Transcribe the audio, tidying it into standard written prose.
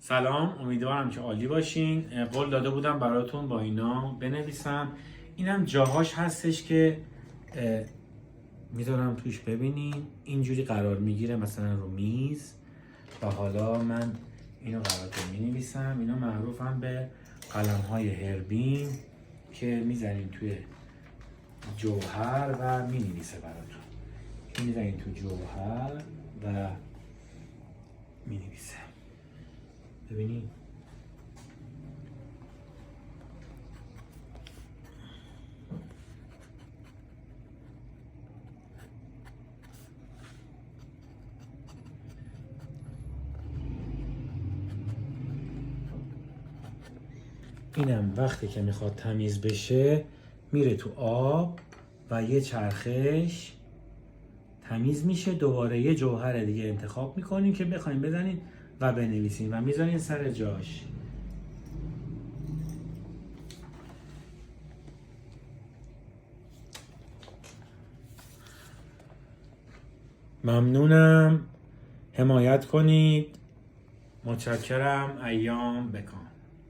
سلام، امیدوارم که عالی باشین. قول داده بودم براتون با اینا بنویسم. اینم جاهاش هستش که میذارم توش. ببینین اینجوری قرار میگیره مثلا رو میز و حالا من اینو براتون مینویسم. اینا معروفن به قلم های هربین که میزنین توی جوهر و مینویسه براتون. میزنین تو جوهر و مینویسه. ببینید اینم وقتی که میخواد تمیز بشه میره تو آب و یه چرخش تمیز میشه. دوباره یه جوهر دیگه انتخاب میکنین که بخواین بزنین و بنویسین و میذارین سر جاش. ممنونم، حمایت کنید. متشکرم. ایام بکام.